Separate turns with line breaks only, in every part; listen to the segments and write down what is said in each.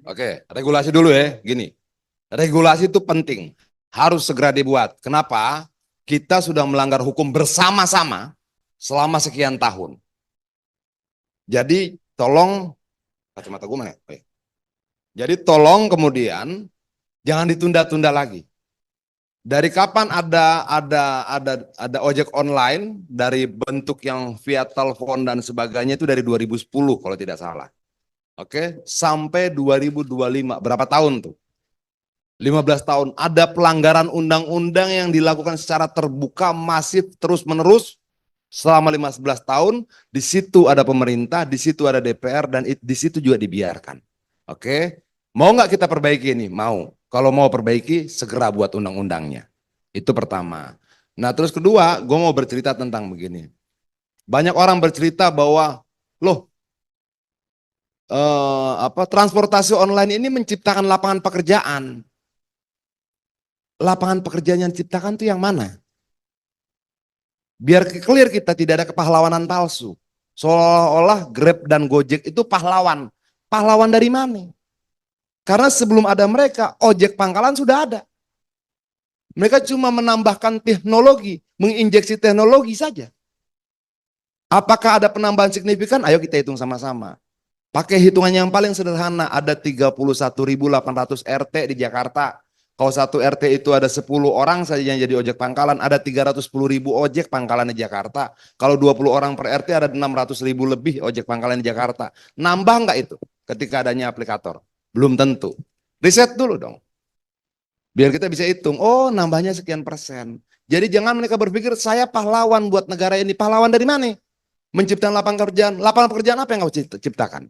Oke, regulasi dulu ya. Gini, regulasi itu penting, harus segera dibuat. Kenapa? Kita sudah melanggar hukum bersama-sama selama sekian tahun. Jadi tolong, kacamata gue mana? Oke. Jadi tolong kemudian jangan ditunda-tunda lagi. Dari kapan ada ojek online dari bentuk yang via telepon dan sebagainya itu dari 2010 kalau tidak salah. Oke, sampai 2025 berapa tahun tuh? 15 tahun. Ada pelanggaran undang-undang yang dilakukan secara terbuka, masif, terus-menerus selama 15 tahun. Di situ ada pemerintah, di situ ada DPR, dan di situ juga dibiarkan. Oke, mau nggak kita perbaiki ini? Mau. Kalau mau perbaiki, segera buat undang-undangnya. Itu pertama. Nah, terus kedua, gue mau bercerita tentang begini. Banyak orang bercerita bahwa, loh, transportasi online ini menciptakan lapangan pekerjaan. Lapangan pekerjaan yang diciptakan itu yang mana? Biar clear kita tidak ada kepahlawanan palsu. Seolah-olah Grab dan Gojek itu pahlawan. Pahlawan dari mana? Karena sebelum ada mereka, ojek pangkalan sudah ada. Mereka cuma menambahkan teknologi, menginjeksi teknologi saja. Apakah ada penambahan signifikan? Ayo kita hitung sama-sama. Pakai hitungan yang paling sederhana, ada 31.800 RT di Jakarta. Kalau satu RT itu ada 10 orang saja yang jadi ojek pangkalan, ada 310.000 ojek pangkalan di Jakarta. Kalau 20 orang per RT ada 600.000 lebih ojek pangkalan di Jakarta. Nambah nggak itu ketika adanya aplikator? Belum tentu. Riset dulu dong. Biar kita bisa hitung, oh nambahnya sekian persen. Jadi jangan mereka berpikir saya pahlawan buat negara ini. Pahlawan dari mana? Menciptakan lapangan pekerjaan. Lapangan pekerjaan apa yang kau ciptakan?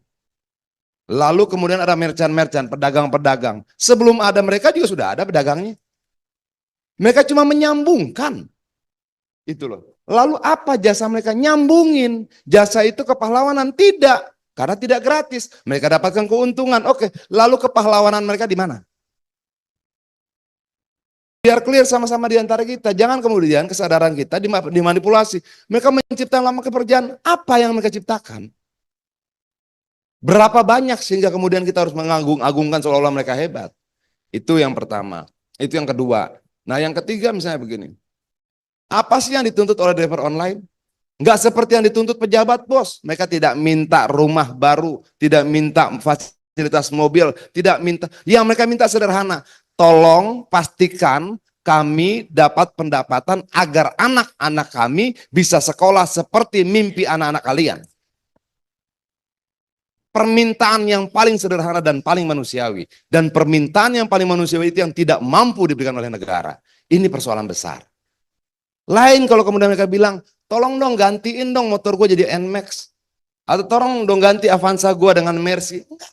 Lalu kemudian ada merchant-merchant, pedagang-pedagang. Sebelum ada mereka juga sudah ada pedagangnya. Mereka cuma menyambungkan. Itu loh. Lalu apa jasa mereka? Nyambungin. Jasa itu kepahlawanan? Tidak. Karena tidak gratis. Mereka dapatkan keuntungan. Oke, lalu kepahlawanan mereka di mana? Biar clear sama-sama di antara kita. Jangan kemudian kesadaran kita dimanipulasi. Mereka menciptakan lapangan pekerjaan. Apa yang mereka ciptakan? Berapa banyak sehingga kemudian kita harus mengagung-agungkan seolah-olah mereka hebat. Itu yang pertama. Itu yang kedua. Nah yang ketiga misalnya begini. Apa sih yang dituntut oleh driver online? Nggak seperti yang dituntut pejabat, bos. Mereka tidak minta rumah baru, tidak minta fasilitas mobil, tidak minta. Yang mereka minta sederhana. Tolong pastikan kami dapat pendapatan agar anak-anak kami bisa sekolah seperti mimpi anak-anak kalian. Permintaan yang paling sederhana dan paling manusiawi. Dan permintaan yang paling manusiawi itu yang tidak mampu diberikan oleh negara. Ini persoalan besar. Lain kalau kemudian mereka bilang, tolong dong gantiin dong motor gue jadi NMAX. Atau tolong dong ganti Avanza gue dengan Mercy. Enggak.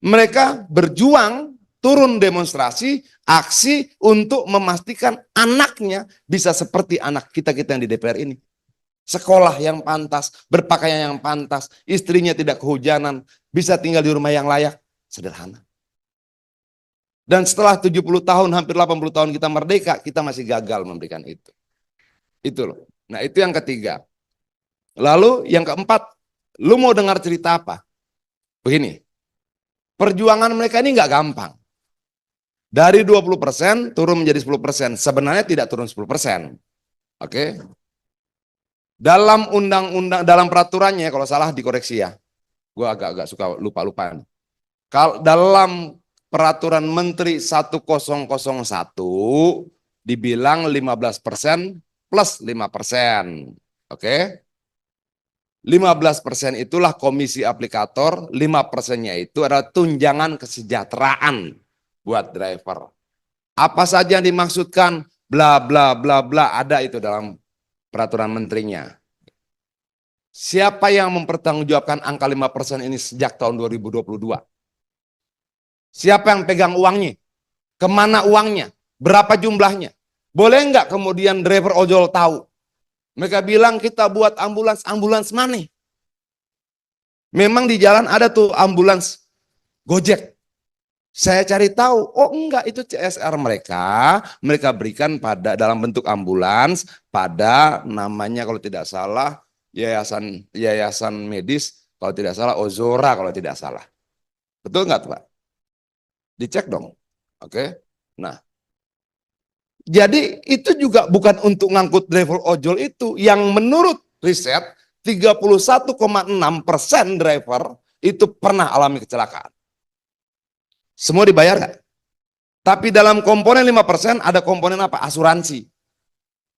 Mereka berjuang, turun demonstrasi, aksi untuk memastikan anaknya bisa seperti anak kita-kita yang di DPR ini. Sekolah yang pantas, berpakaian yang pantas, istrinya tidak kehujanan, bisa tinggal di rumah yang layak. Sederhana. Dan setelah 70 tahun, hampir 80 tahun kita merdeka, kita masih gagal memberikan itu. Itu loh. Nah itu yang ketiga. Lalu yang keempat, lu mau dengar cerita apa? Begini, perjuangan mereka ini nggak gampang. Dari 20% turun menjadi 10%. Sebenarnya tidak turun 10%. Oke. Dalam undang-undang, dalam peraturannya, kalau salah dikoreksi ya. Gue agak-agak suka lupa-lupaan. Kalau dalam peraturan Menteri 1001 dibilang 15% plus 5%. Oke. 15% itulah komisi aplikator, 5%-nya itu adalah tunjangan kesejahteraan buat driver. Apa saja yang dimaksudkan, bla bla bla bla, ada itu dalam peraturan menterinya. Siapa yang mempertanggungjawabkan angka 5% ini sejak tahun 2022? Siapa yang pegang uangnya? Kemana uangnya? Berapa jumlahnya? Boleh nggak kemudian driver ojol tahu? Mereka bilang kita buat ambulans mana? Memang di jalan ada tuh ambulans Gojek. Saya cari tahu, oh enggak, itu CSR mereka, mereka berikan pada dalam bentuk ambulans pada namanya kalau tidak yayasan medis, kalau tidak salah Ozora kalau tidak salah. Betul nggak tuh Pak? Dicek dong. Oke. Nah, jadi itu juga bukan untuk ngangkut driver ojol itu. Yang menurut riset 31,6% driver itu pernah alami kecelakaan. Semua dibayar nggak? Tapi dalam komponen 5% ada komponen apa? Asuransi.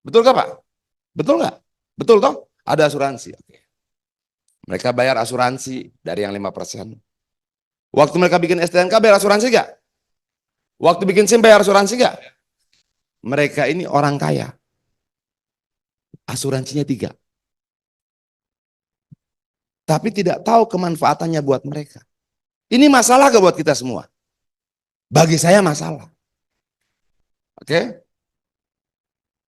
Betul nggak Pak? Betul nggak? Betul toh? Ada asuransi. Oke. Mereka bayar asuransi dari yang 5%. Waktu mereka bikin STNK bayar asuransi nggak? Waktu bikin SIM bayar asuransi nggak? Mereka ini orang kaya. Asuransinya 3. Tapi tidak tahu kemanfaatannya buat mereka. Ini masalah gak buat kita semua? Bagi saya masalah. Oke?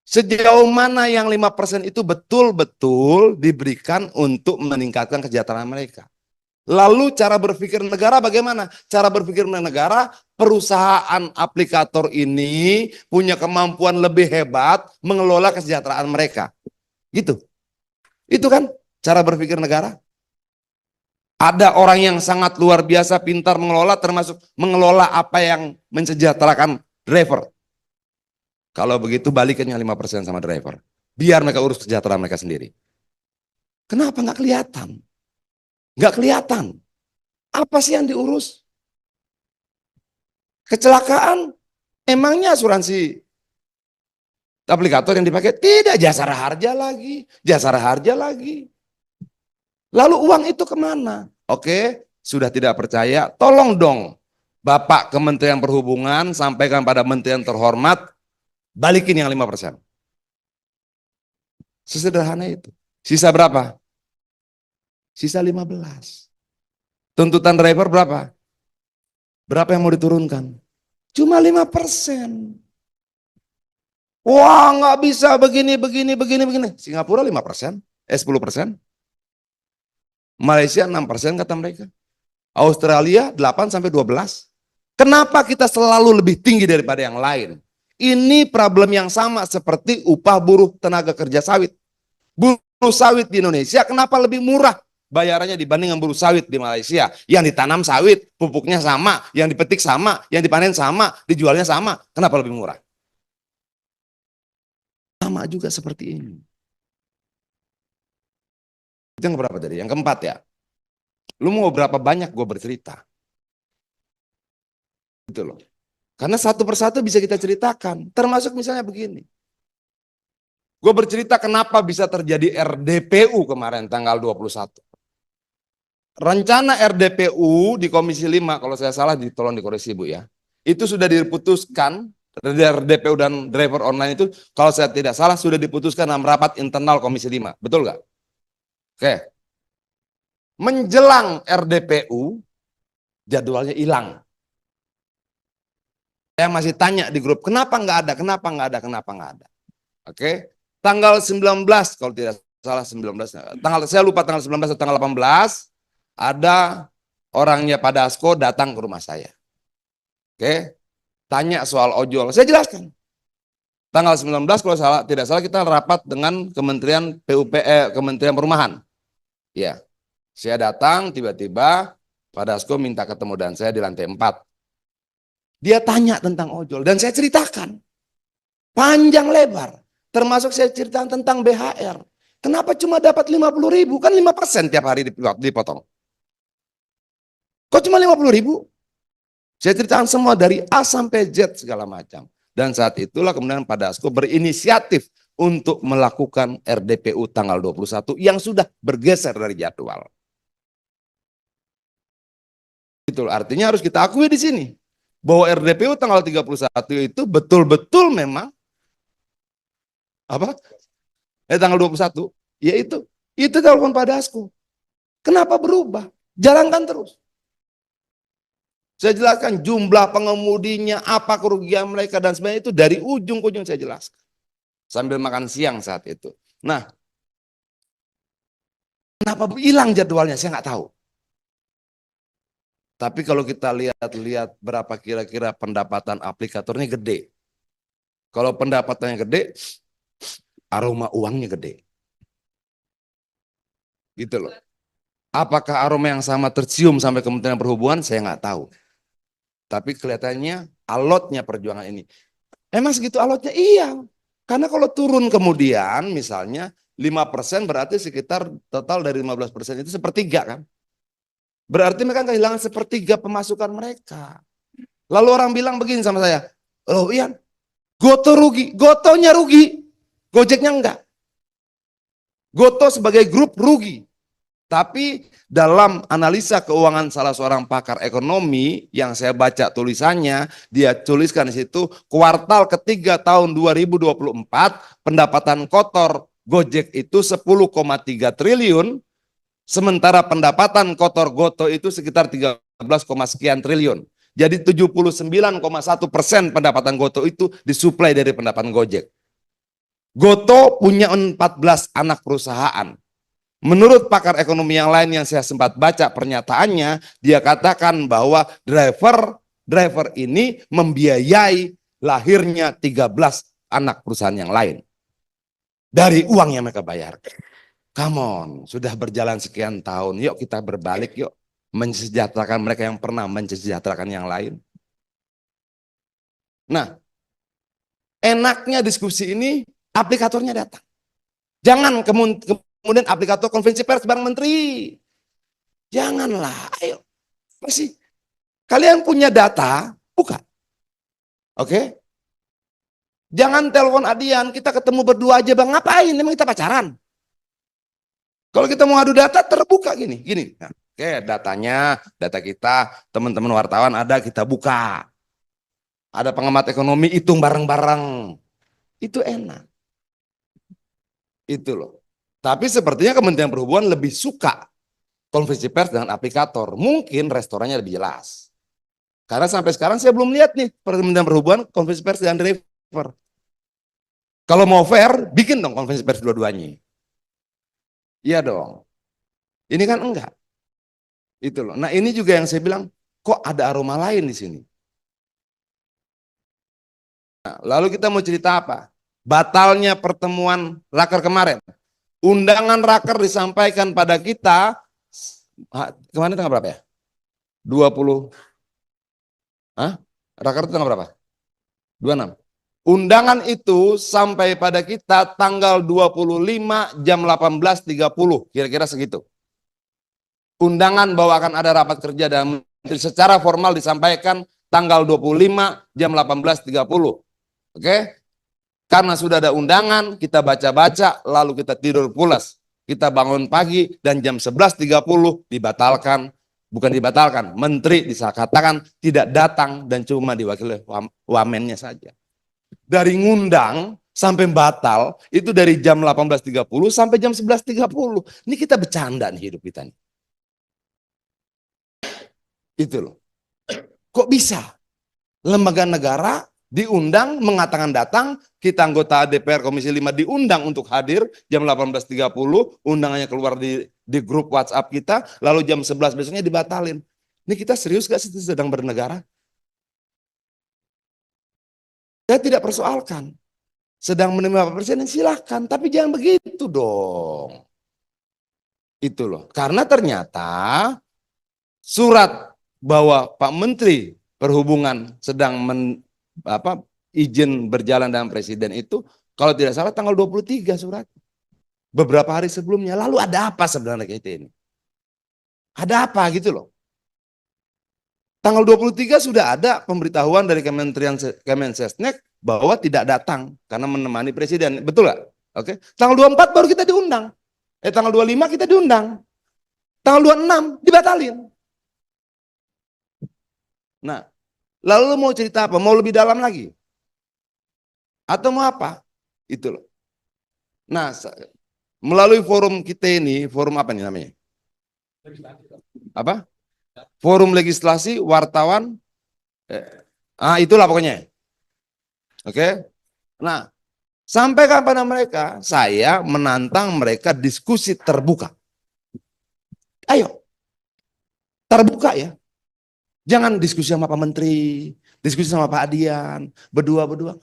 Sejauh mana yang 5% itu betul-betul diberikan untuk meningkatkan kesejahteraan mereka? Lalu cara berpikir negara bagaimana? Cara berpikir negara, perusahaan aplikator ini punya kemampuan lebih hebat mengelola kesejahteraan mereka. Gitu. Itu kan cara berpikir negara. Ada orang yang sangat luar biasa pintar mengelola, termasuk mengelola apa yang mensejahterakan driver. Kalau begitu balikannya 5% sama driver. Biar mereka urus kesejahteraan mereka sendiri. Kenapa nggak kelihatan? Nggak kelihatan. Apa sih yang diurus? Kecelakaan, emangnya asuransi aplikator yang dipakai? Tidak, jasara harja lagi. Jasara harja lagi. Lalu uang itu kemana? Oke, sudah tidak percaya, tolong dong Bapak Kementerian Perhubungan sampaikan pada menteri yang terhormat, balikin yang 5%. Sesederhana itu. Sisa berapa? Sisa 15. Tuntutan driver berapa? Berapa yang mau diturunkan? Cuma 5%. Wah, nggak bisa begini, begini, begini, begini. Singapura 5%, 10%. Malaysia 6% kata mereka. Australia 8-12. Kenapa kita selalu lebih tinggi daripada yang lain? Ini problem yang sama seperti upah buruh tenaga kerja sawit. Buruh sawit di Indonesia kenapa lebih murah bayarannya dibanding buruh sawit di Malaysia? Yang ditanam sawit, pupuknya sama, yang dipetik sama, yang dipanen sama, dijualnya sama. Kenapa lebih murah? Sama juga seperti ini. Itu yang berapa tadi? Yang keempat ya. Lu mau berapa banyak gue bercerita? Gitu loh. Karena satu persatu bisa kita ceritakan. Termasuk misalnya begini. Gue bercerita kenapa bisa terjadi RDPU kemarin tanggal 21. Rencana RDPU di Komisi 5, kalau saya salah tolong dikoreksi Bu ya. Itu sudah diputuskan, RDPU dan driver online itu kalau saya tidak salah sudah diputuskan dalam rapat internal Komisi 5. Betul nggak? Oke. Menjelang RDPU, jadwalnya hilang. Saya masih tanya di grup, kenapa nggak ada, kenapa nggak ada, kenapa nggak ada. Oke. Tanggal 19, kalau tidak salah 19, saya lupa tanggal 19 atau tanggal 18, ada orangnya Pak Dasko datang ke rumah saya. Oke, tanya soal ojol. Saya jelaskan. Tanggal 19 kalau tidak salah kita rapat dengan Kementerian Kementerian Perumahan. Ya, saya datang tiba-tiba Pak Dasko minta ketemu dan saya di lantai 4. Dia tanya tentang ojol dan saya ceritakan. Panjang lebar. Termasuk saya ceritakan tentang BHR. Kenapa cuma dapat 50.000? Kan 5% tiap hari dipotong. Kok cuma 50.000? Saya ceritakan semua dari A sampai Z segala macam. Dan saat itulah kemudian Pak Dasko berinisiatif untuk melakukan RDPU tanggal 21 yang sudah bergeser dari jadwal. Itu artinya harus kita akui di sini bahwa RDPU tanggal 31 itu betul-betul memang apa? Tanggal 21, yaitu telepon Pak Dasko. Kenapa berubah? Jalankan terus. Saya jelaskan jumlah pengemudinya, apa kerugian mereka dan sebagainya itu dari ujung ke ujung saya jelaskan. Sambil makan siang saat itu. Nah, kenapa hilang jadwalnya saya nggak tahu. Tapi kalau kita lihat berapa kira-kira pendapatan aplikatornya gede. Kalau pendapatannya gede, aroma uangnya gede. Gitu loh. Apakah aroma yang sama tercium sampai Kementerian Perhubungan? Saya nggak tahu. Tapi kelihatannya alotnya perjuangan ini. Emang segitu alotnya? Iya. Karena kalau turun kemudian misalnya 5% berarti sekitar total dari 15% itu sepertiga kan. Berarti mereka kehilangan sepertiga pemasukan mereka. Lalu orang bilang begini sama saya, "Oh Ian, Goto rugi, Gotonya rugi, Gojeknya enggak. Goto sebagai grup rugi. Tapi dalam analisa keuangan salah seorang pakar ekonomi yang saya baca tulisannya, dia tuliskan di situ kuartal ketiga tahun 2024 pendapatan kotor Gojek itu 10,3 triliun, sementara pendapatan kotor Goto itu sekitar 13, sekian triliun. Jadi 79,1% pendapatan Goto itu disuplai dari pendapatan Gojek. Goto punya 14 anak perusahaan. Menurut pakar ekonomi yang lain yang saya sempat baca pernyataannya, dia katakan bahwa driver ini membiayai lahirnya 13 anak perusahaan yang lain. Dari uang yang mereka bayar. Come on, sudah berjalan sekian tahun, yuk kita berbalik yuk. Mensejahterakan mereka yang pernah mensejahterakan yang lain. Nah, enaknya diskusi ini, aplikatornya datang. Jangan kemudian aplikator konferensi pers Bang Menteri. Janganlah, ayo. Masih kalian punya data, buka. Oke? Jangan telepon Adian, kita ketemu berdua aja Bang. Ngapain? Emang kita pacaran? Kalau kita mau adu data terbuka gini, gini. Nah, oke, datanya, data kita, teman-teman wartawan ada, kita buka. Ada pengamat ekonomi, hitung bareng-bareng. Itu enak. Itu loh. Tapi sepertinya Kementerian Perhubungan lebih suka konferensi pers dengan aplikator. Mungkin restorannya lebih jelas. Karena sampai sekarang saya belum lihat nih Kementerian Perhubungan konferensi pers dengan driver. Kalau mau fair, bikin dong konferensi pers dua-duanya. Iya dong. Ini kan enggak. Itu loh. Nah ini juga yang saya bilang, kok ada aroma lain di sini. Nah, lalu kita mau cerita apa? Batalnya pertemuan raker kemarin. Undangan raker disampaikan pada kita, kemarin tanggal berapa ya? 20, raker itu tanggal berapa? 26. Undangan itu sampai pada kita tanggal 25 jam 18.30, kira-kira segitu. Undangan bahwa akan ada rapat kerja dan menteri secara formal disampaikan tanggal 25 jam 18.30. Oke? Karena sudah ada undangan, kita baca-baca, lalu kita tidur pulas. Kita bangun pagi dan jam 11.30 dibatalkan, bukan dibatalkan, menteri disakatakan tidak datang dan cuma diwakili wamennya saja. Dari ngundang sampai batal itu dari jam 18.30 sampai jam 11.30. Ini kita bercanda nih hidup kita nih. Itu loh. Kok bisa? Lembaga negara diundang mengatakan datang, kita anggota DPR Komisi 5 diundang untuk hadir jam 18.30, undangannya keluar di grup WhatsApp kita, lalu jam 11 besoknya dibatalin. Ini kita serius gak sih sedang bernegara? Saya tidak persoalkan. Sedang menerima Pak Presiden silahkan, tapi jangan begitu dong. Itu loh. Karena ternyata surat bahwa Pak Menteri Perhubungan sedang izin berjalan dengan Presiden itu kalau tidak salah tanggal 23 surat. Beberapa hari sebelumnya. Lalu ada apa sebenarnya kita ini? Ada apa gitu loh. Tanggal 23 sudah ada pemberitahuan dari Kemensesnek bahwa tidak datang karena menemani Presiden. Betul nggak? Oke. Tanggal 24 baru kita diundang. Tanggal 25 kita diundang. Tanggal 26 dibatalin. Nah, lalu mau cerita apa? Mau lebih dalam lagi? Atau mau apa? Itu loh. Nah, melalui forum kita ini, forum apa nih namanya? Apa? Forum legislasi, wartawan, itulah pokoknya. Oke? Nah, sampaikan pada mereka, saya menantang mereka diskusi terbuka. Ayo, terbuka ya. Jangan diskusi sama Pak Menteri, diskusi sama Pak Adian, berdua-berdua.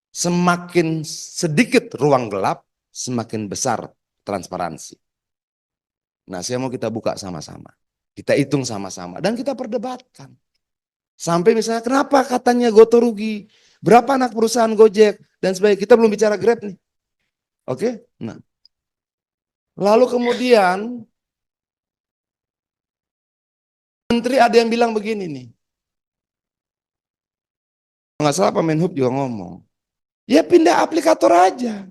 Semakin sedikit ruang gelap, semakin besar transparansi. Nah, saya mau kita buka sama-sama. Kita hitung sama-sama dan kita perdebatkan. Sampai misalnya kenapa katanya Goto rugi? Berapa anak perusahaan Gojek dan sebagainya. Kita belum bicara Grab nih. Oke? Nah, lalu kemudian menteri ada yang bilang begini nih. Nggak salah Pak Menhub juga ngomong. Ya pindah aplikator aja.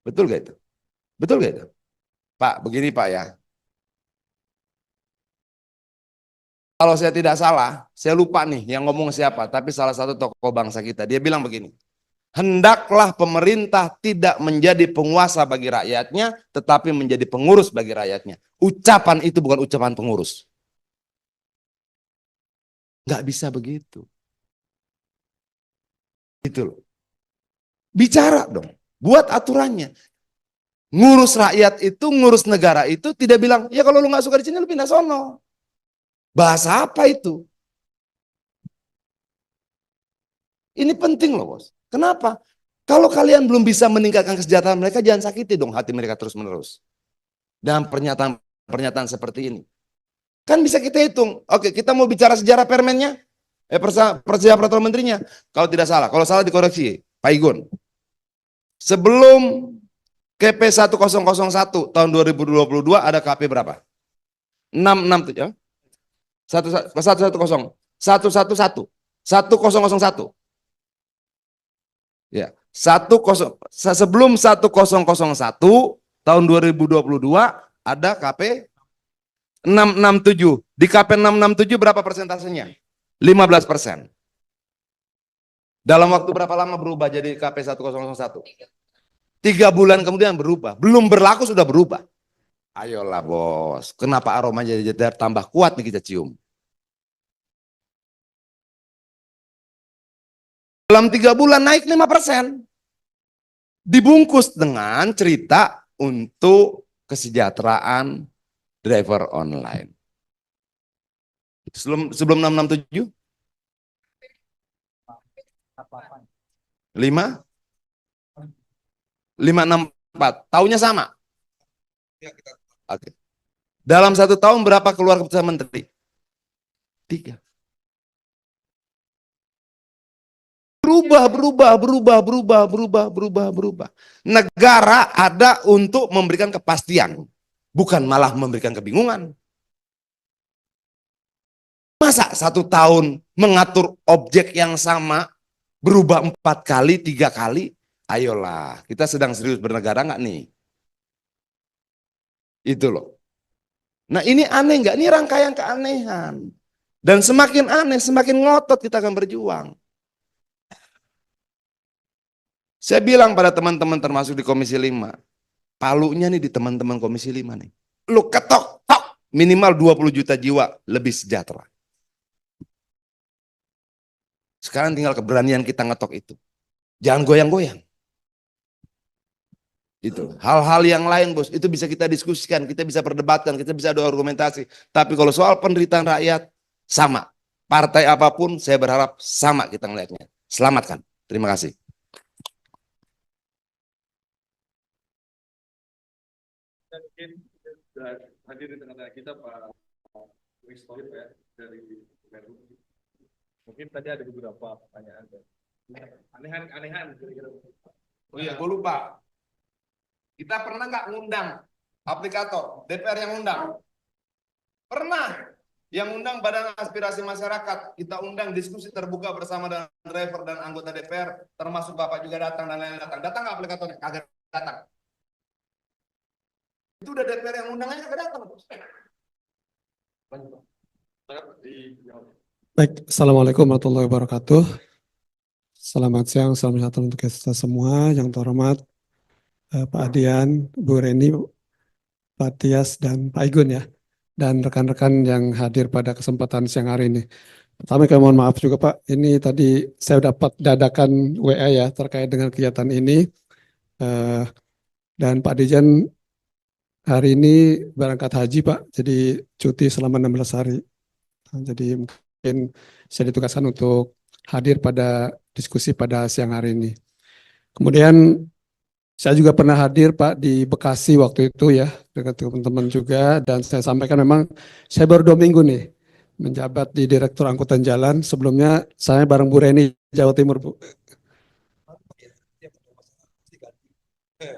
Betul gak itu? Betul gak itu? Pak, begini Pak ya. Kalau saya tidak salah, saya lupa nih yang ngomong siapa, tapi salah satu tokoh bangsa kita. Dia bilang begini, hendaklah pemerintah tidak menjadi penguasa bagi rakyatnya, tetapi menjadi pengurus bagi rakyatnya. Ucapan itu bukan ucapan pengurus. Nggak bisa begitu. Itu loh. Bicara dong, buat aturannya. Ngurus rakyat itu, ngurus negara itu tidak bilang, ya kalau lu nggak suka di sini lu pindah sono. Bahasa apa itu? Ini penting loh bos. Kenapa? Kalau kalian belum bisa meningkatkan kesejahteraan mereka, jangan sakiti dong hati mereka terus-menerus. Dengan pernyataan-pernyataan seperti ini. Kan bisa kita hitung. Oke, kita mau bicara sejarah permennya, sejarah peraturan menterinya. Kalau tidak salah, kalau salah dikoreksi, Pak Igun. Sebelum KP 1001 tahun 2022 ada KP berapa? 667. 1001. Ya, sebelum 1001 tahun 2022 ada KP 667. Di KP 667 berapa persentasenya? 15%. Dalam waktu berapa lama berubah jadi KP 1001? 3 bulan kemudian berubah. Belum berlaku sudah berubah. Ayolah bos, kenapa aromanya jadi tambah kuat nih kita cium? Dalam 3 bulan naik 5%. Dibungkus dengan cerita untuk kesejahteraan driver online. Sebelum 667? 564. Tahunnya sama. Oke. Dalam 1 tahun berapa keluar keputusan menteri? 3. Berubah. Negara ada untuk memberikan kepastian, bukan malah memberikan kebingungan. Masa 1 tahun mengatur objek yang sama berubah 4 kali, 3 kali? Ayolah, kita sedang serius bernegara nggak nih? Itu loh. Nah ini aneh nggak? Ini rangkaian keanehan. Dan semakin aneh, semakin ngotot kita akan berjuang. Saya bilang pada teman-teman termasuk di Komisi 5, palunya nih di teman-teman Komisi 5 nih. Lu ketok, tok, minimal 20 juta jiwa lebih sejahtera. Sekarang tinggal keberanian kita ngetok itu. Jangan goyang-goyang. Itu hal-hal yang lain bos, itu bisa kita diskusikan, kita bisa perdebatkan, kita bisa ada argumentasi. Tapi kalau soal penderitaan rakyat, sama. Partai apapun, saya berharap sama kita melihatnya. Selamatkan. Terima kasih.
Dan mungkin hadir di tengah-tengah kita Pak Wistoid ya dari Kemenlu. Mungkin tadi ada beberapa pertanyaan anehan kira-kira.
Oh iya, gue lupa. Kita pernah nggak ngundang aplikator DPR yang undang? Pernah. Yang undang Badan Aspirasi Masyarakat, kita undang diskusi terbuka bersama dengan driver dan anggota DPR, termasuk Bapak juga datang dan lain-lain datang. Datang nggak aplikatornya? Kagak datang. Itu udah DPR yang undang aja kagak datang.
Baik, Assalamualaikum warahmatullahi wabarakatuh. Selamat siang, selamat datang untuk kita semua. Yang terhormat Pak Adian, Bu Reni, Pak Tias, dan Pak Igun ya. Dan rekan-rekan yang hadir pada kesempatan siang hari ini. Pertama kami mohon maaf juga Pak, ini tadi saya dapat dadakan WA ya terkait dengan kegiatan ini. Dan Pak Dijan hari ini berangkat haji Pak, jadi cuti selama 16 hari. Jadi mungkin saya ditugaskan untuk hadir pada diskusi pada siang hari ini. Kemudian Saya juga pernah hadir Pak di Bekasi waktu itu ya dengan teman-teman juga, dan saya sampaikan memang saya baru 2 minggu nih menjabat di Direktur Angkutan Jalan. Sebelumnya saya bareng Bu Reni Jawa Timur Bu.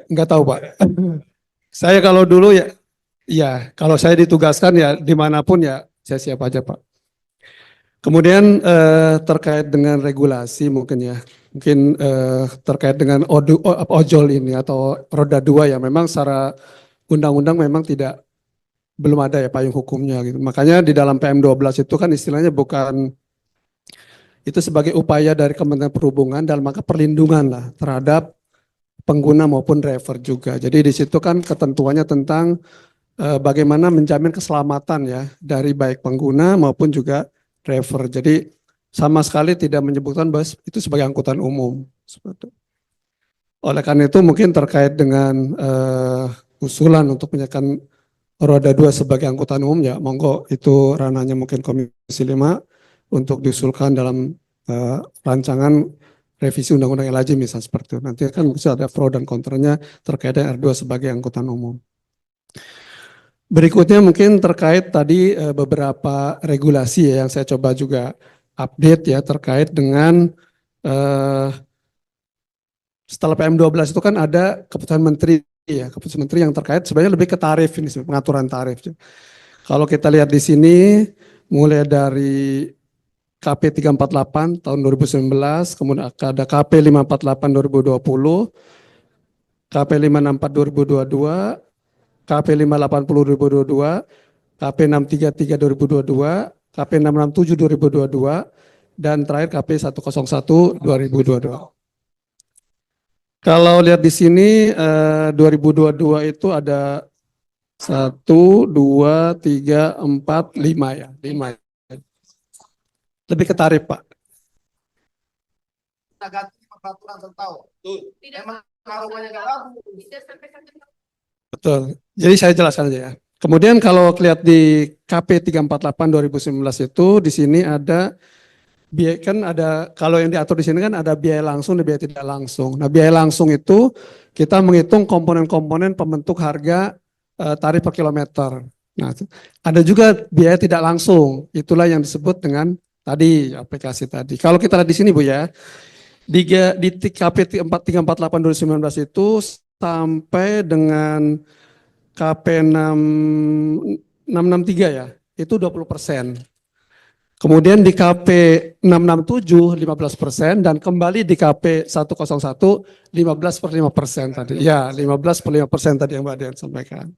Enggak tahu Pak. Saya kalau dulu ya, ya kalau saya ditugaskan ya dimanapun ya saya siap aja Pak. Kemudian terkait dengan regulasi mungkin ya, mungkin terkait dengan ojol ini atau roda dua ya, memang secara undang-undang memang tidak, belum ada ya payung hukumnya gitu. Makanya di dalam PM12 itu kan istilahnya bukan itu sebagai upaya dari Kementerian Perhubungan dalam rangka perlindungan lah terhadap pengguna maupun driver juga. Jadi di situ kan ketentuannya tentang bagaimana menjamin keselamatan ya dari baik pengguna maupun juga driver. Jadi sama sekali tidak menyebutkan bahwa itu sebagai angkutan umum. Seperti itu. Oleh karena itu mungkin terkait dengan usulan untuk menyatakan roda dua sebagai angkutan umum ya monggo, itu ranahnya mungkin Komisi 5 untuk diusulkan dalam rancangan revisi Undang-Undang LHJ misalnya seperti itu. Nanti kan bisa ada pro dan kontranya terkait dengan R2 sebagai angkutan umum. Berikutnya mungkin terkait tadi beberapa regulasi ya yang saya coba juga update ya terkait dengan setelah PM12 itu kan ada keputusan menteri ya, keputusan menteri yang terkait sebenarnya lebih ke tarif ini, pengaturan tarif. Kalau kita lihat di sini mulai dari KP 348 tahun 2019, kemudian ada KP 548 2020, KP 564 2022, KP 580 2022, KP 633 2022, KP 667 2022, dan terakhir KP 101 2022. Kalau lihat di sini 2022 itu ada 1, 2, 3, 4, 5 ya, 5. Lebih ke tarif Pak.
Kita ganti peraturan tahu. Emang aromanya nggak bagus.
Betul. Jadi saya jelaskan aja ya. Kemudian kalau lihat di KP 348 2019 itu di sini ada biaya, kan ada, kalau yang diatur di sini kan ada biaya langsung dan biaya tidak langsung. Nah, biaya langsung itu kita menghitung komponen-komponen pembentuk harga tarif per kilometer. Nah, ada juga biaya tidak langsung. Itulah yang disebut dengan tadi aplikasi tadi. Kalau kita lihat di sini Bu ya, di KP 348 2019 itu sampai dengan KP 663 ya, itu 20%. Kemudian di KP 667 15%, dan kembali di KP 101 15/5% tadi. Ya, 15/5% tadi yang Mbak Dian sampaikan.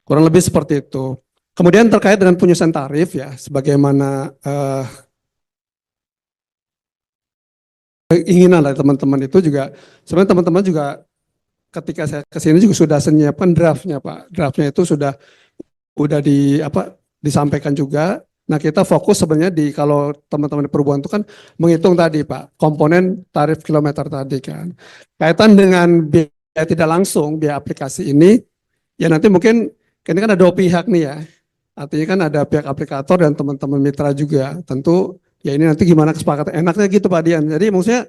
Kurang lebih seperti itu. Kemudian terkait dengan penyusunan tarif ya, sebagaimana keinginan dari teman-teman itu juga, sebenarnya teman-teman juga ketika saya kesini juga sudah menyiapkan draftnya Pak. Draftnya itu sudah disampaikan juga. Nah, kita fokus sebenarnya di, kalau teman-teman di perhubungan itu kan menghitung tadi Pak, komponen tarif kilometer tadi kan. Kaitan dengan biaya tidak langsung, biaya aplikasi ini, ya nanti mungkin, ini kan ada 2 pihak nih ya. Artinya kan ada pihak aplikator dan teman-teman mitra juga. Tentu ya ini nanti gimana kesepakatan. Enaknya gitu Pak Dian. Jadi maksudnya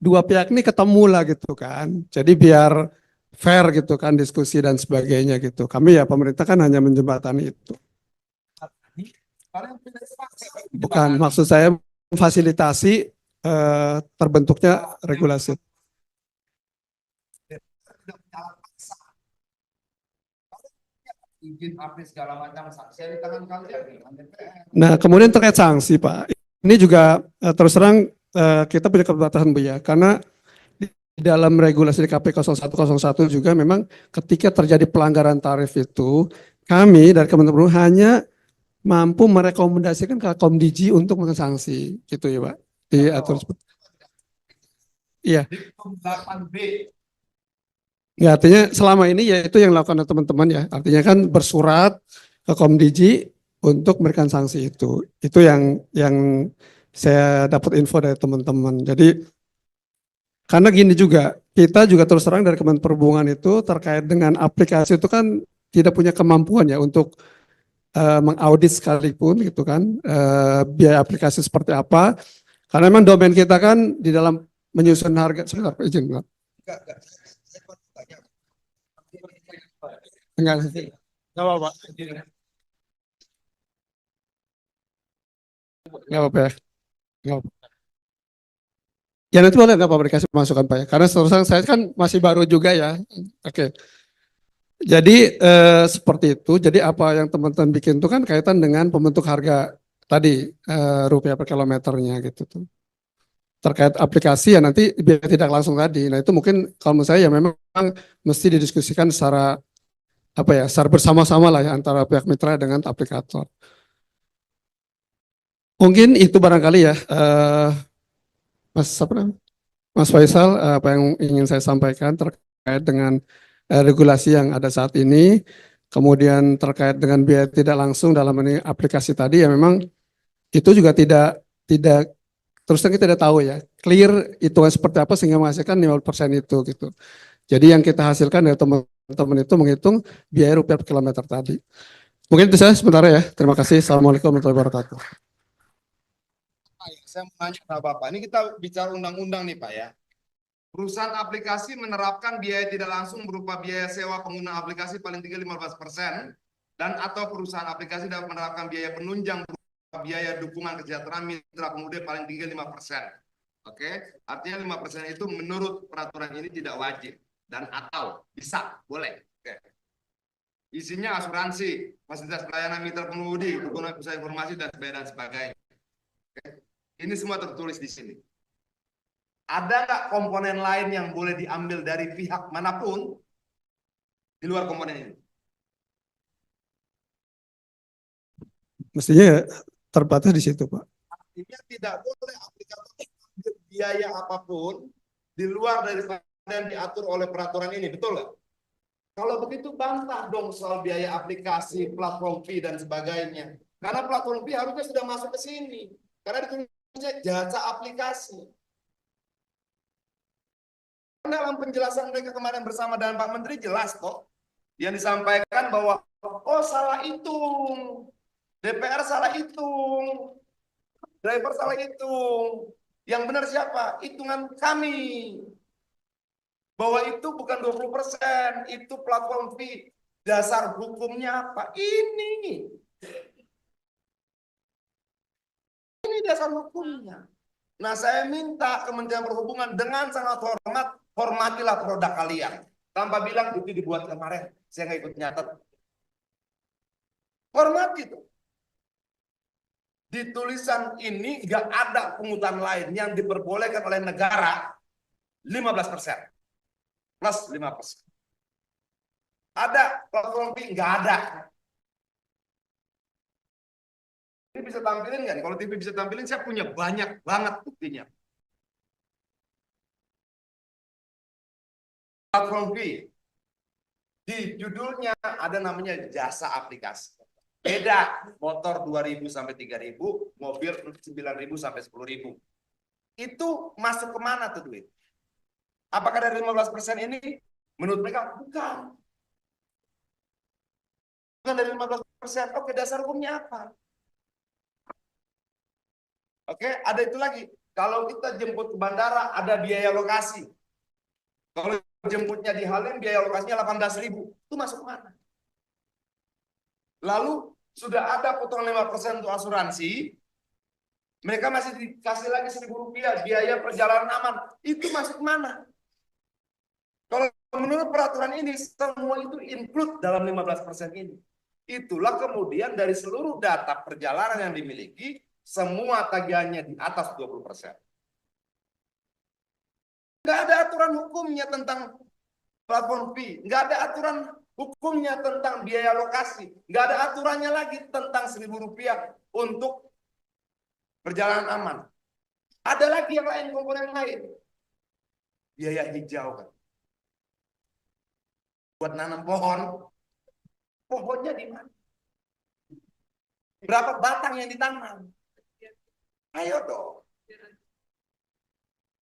2 pihak ini ketemu lah gitu kan. Jadi biar fair gitu kan diskusi dan sebagainya gitu. Kami ya pemerintah kan hanya menjembatani itu. Bukan, maksud saya memfasilitasi terbentuknya regulasi. Nah, kemudian terkait sanksi Pak. Ini juga terus terang kita punya keterbatasan Bu ya, karena di dalam regulasi KP 0101 juga memang ketika terjadi pelanggaran tarif itu, kami dari Kementerian Perhubungan hanya mampu merekomendasikan ke Komdiji untuk melakukan sanksi, gitu ya Pak. Diatur seperti. Iya. Ya, artinya selama ini ya itu yang dilakukan oleh teman-teman ya. Artinya kan bersurat ke Komdiji untuk memberikan sanksi itu. Itu yang saya dapat info dari teman-teman. Jadi karena gini juga, kita juga terus terang dari Kementerian Perhubungan itu terkait dengan aplikasi itu kan tidak punya kemampuan ya untuk mengaudit sekalipun gitu kan, biaya aplikasi seperti apa. Karena memang domain kita kan di dalam menyusun harga, sebentar Pak izin. Enggak, enggak apa-apa. Enggak apa-apa ya. Enggak apa-apa. Ya nanti boleh nggak Pak dikasih masukan Pak ya? Karena terus terang saya kan masih baru juga ya. Oke. Jadi seperti itu. Jadi apa yang teman-teman bikin itu kan kaitan dengan pembentuk harga tadi rupiah per kilometernya gitu tuh. Terkait aplikasi ya nanti biar tidak langsung tadi. Nah itu mungkin kalau menurut saya ya memang mesti didiskusikan secara apa ya, secara bersama-sama lah ya antara pihak mitra dengan aplikator. Mungkin itu barangkali ya, Mas apa namanya? Mas Faisal, apa yang ingin saya sampaikan terkait dengan regulasi yang ada saat ini, kemudian terkait dengan biaya tidak langsung dalam ini aplikasi tadi ya memang itu juga tidak terus terang kita tidak tahu ya clear itu seperti apa sehingga menghasilkan 50% itu gitu. Jadi yang kita hasilkan dari teman-teman itu menghitung biaya rupiah per kilometer tadi. Mungkin itu saya sementara ya. Terima kasih. Assalamualaikum warahmatullahi wabarakatuh.
Saya mau nanya sama Bapak, ini kita bicara undang-undang nih Pak ya. Perusahaan aplikasi menerapkan biaya tidak langsung berupa biaya sewa pengguna aplikasi paling tinggi 15% dan atau perusahaan aplikasi dapat menerapkan biaya penunjang berupa biaya dukungan kesejahteraan mitra pengemudi paling tinggi 5%. Oke, artinya 5% itu menurut peraturan ini tidak wajib dan atau bisa, boleh. Oke. Isinya asuransi, fasilitas pelayanan mitra pengemudi, dukungan usaha informasi dan sebagainya. Oke. Ini semua tertulis di sini. Ada nggak komponen lain yang boleh diambil dari pihak manapun di luar komponen ini?
Mestinya terbatas di situ, Pak.
Artinya tidak boleh aplikator ambil biaya apapun di luar daripada yang diatur oleh peraturan ini, betul nggak? Kalau begitu bantah dong soal biaya aplikasi, platform fee dan sebagainya. Karena platform fee harusnya sudah masuk ke sini. Karena ditulisnya jasa aplikasi. Dalam penjelasan mereka kemarin bersama dengan Pak Menteri jelas kok yang disampaikan bahwa oh salah hitung, DPR salah hitung, driver salah hitung, yang benar siapa? Hitungan kami bahwa itu bukan 20%, itu platform fee. Dasar hukumnya apa? Ini dasar hukumnya. Nah, saya minta Kementerian Perhubungan dengan sangat hormat, hormatilah produk kalian. Tanpa bilang itu dibuat kemarin, saya nggak ikut nyatet. Hormat gitu. Di tulisan ini nggak ada pungutan lain yang diperbolehkan oleh negara 15%. Plus 5%. Ada platform fee? Nggak ada. Ini bisa tampilin nggak? Kalau TV bisa tampilin, saya punya banyak banget buktinya. Platform fee. Di judulnya ada namanya jasa aplikasi. Beda, motor 2.000 sampai 3.000, mobil 9.000 sampai 10.000. Itu masuk kemana tuh duit? Apakah dari 15% ini? Menurut mereka, bukan. Bukan dari 15%. Oke, dasar hukumnya apa? Oke, ada itu lagi. Kalau kita jemput ke bandara, ada biaya lokasi. Kalau jemputnya di Halim, biaya lokasinya 18.000. Itu masuk mana? Lalu sudah ada potongan 5% untuk asuransi. Mereka masih dikasih lagi Rp1.000 biaya perjalanan aman. Itu masuk mana? Kalau menurut peraturan ini, semua itu include dalam 15% ini. Itulah kemudian dari seluruh data perjalanan yang dimiliki, semua tagihannya di atas 20%. Nggak ada aturan hukumnya tentang platform fee. Nggak ada aturan hukumnya tentang biaya lokasi. Nggak ada aturannya lagi tentang Rp1.000 untuk perjalanan aman. Ada lagi yang lain, komponen lain. Biaya hijau kan. Buat nanam pohon. Pohonnya di mana? Berapa batang yang ditanam? Ayo dong.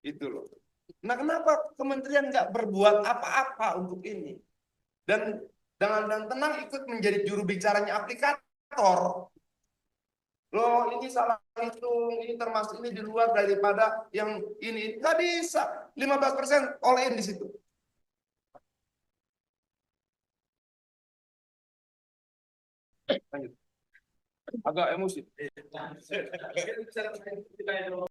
Itu loh. Nah, kenapa kementerian nggak berbuat apa-apa untuk ini? Dan dengan tenang ikut menjadi juru bicaranya aplikator. Loh, ini salah hitung, ini termasuk ini di luar daripada yang ini. Nggak bisa. 15% all in di situ. Lanjut. Agak emosi.